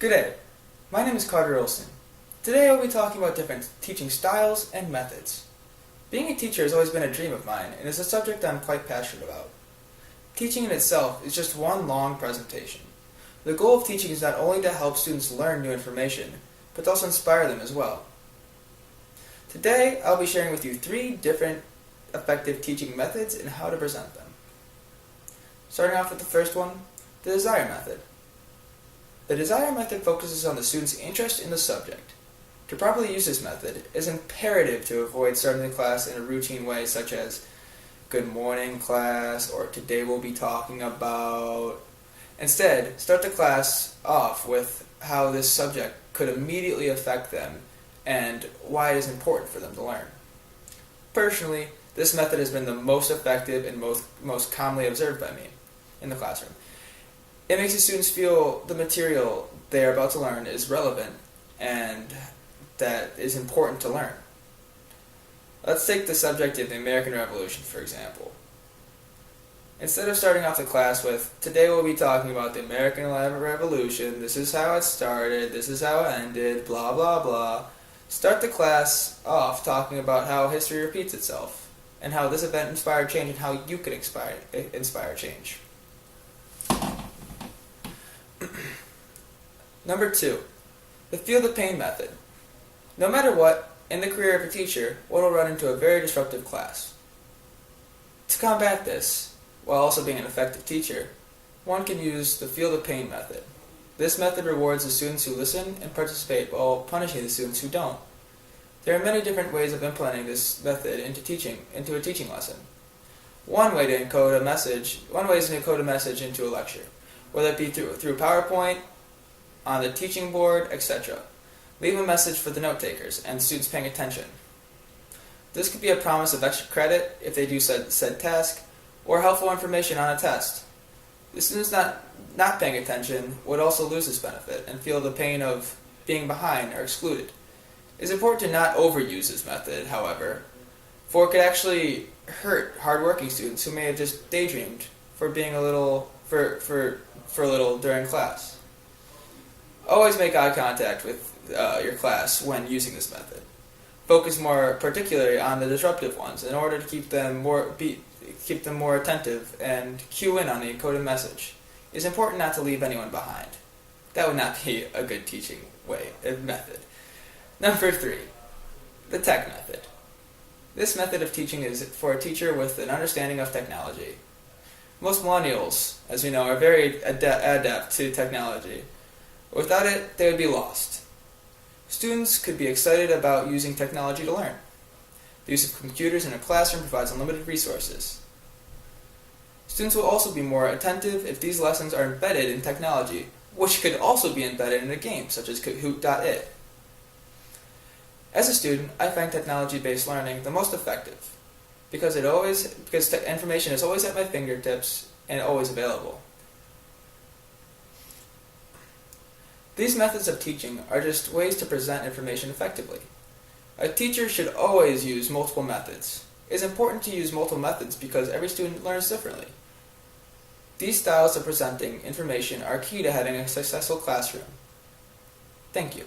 Good day. My name is Carter Olson. Today I'll be talking about different teaching styles and methods. Being a teacher has always been a dream of mine and is a subject I'm quite passionate about. Teaching in itself is just one long presentation. The goal of teaching is not only to help students learn new information, but to also inspire them as well. Today I'll be sharing with you 3 different effective teaching methods and how to present them. Starting off with the first one, the desire method. The desire method focuses on the student's interest in the subject. To properly use this method, it is imperative to avoid starting the class in a routine way such as, "Good morning, class," or "Today we'll be talking about." Instead, start the class off with how this subject could immediately affect them and why it is important for them to learn. Personally, this method has been the most effective and most commonly observed by me in the classroom. It makes the students feel the material they are about to learn is relevant and that is important to learn. Let's take the subject of the American Revolution, for example. Instead of starting off the class with, "Today we'll be talking about the American Revolution, this is how it started, this is how it ended, blah blah blah," start the class off talking about how history repeats itself and how this event inspired change and how you can inspire change. Number 2, the feel the pain method. No matter what, in the career of a teacher, one will run into a very disruptive class. To combat this, while also being an effective teacher, one can use the feel the pain method. This method rewards the students who listen and participate while punishing the students who don't. There are many different ways of implementing this method into a teaching lesson. One way is to encode a message into a lecture, whether it be through PowerPoint, on the teaching board, etc. Leave a message for the note takers and students paying attention. This could be a promise of extra credit if they do said task, or helpful information on a test. The students not paying attention would also lose this benefit and feel the pain of being behind or excluded. It is important to not overuse this method, however, for it could actually hurt hardworking students who may have just daydreamed for being a little during class. Always make eye contact with your class when using this method. Focus more particularly on the disruptive ones in order to keep them more attentive and cue in on the encoded message. It is important not to leave anyone behind. That would not be a good teaching method. Number 3, the tech method. This method of teaching is for a teacher with an understanding of technology. Most millennials, as we know, are very adept to technology. Without it, they would be lost. Students could be excited about using technology to learn. The use of computers in a classroom provides unlimited resources. Students will also be more attentive if these lessons are embedded in technology, which could also be embedded in a game, such as Kahoot.it. As a student, I find technology-based learning the most effective because information is always at my fingertips and always available. These methods of teaching are just ways to present information effectively. A teacher should always use multiple methods. It is important to use multiple methods because every student learns differently. These styles of presenting information are key to having a successful classroom. Thank you.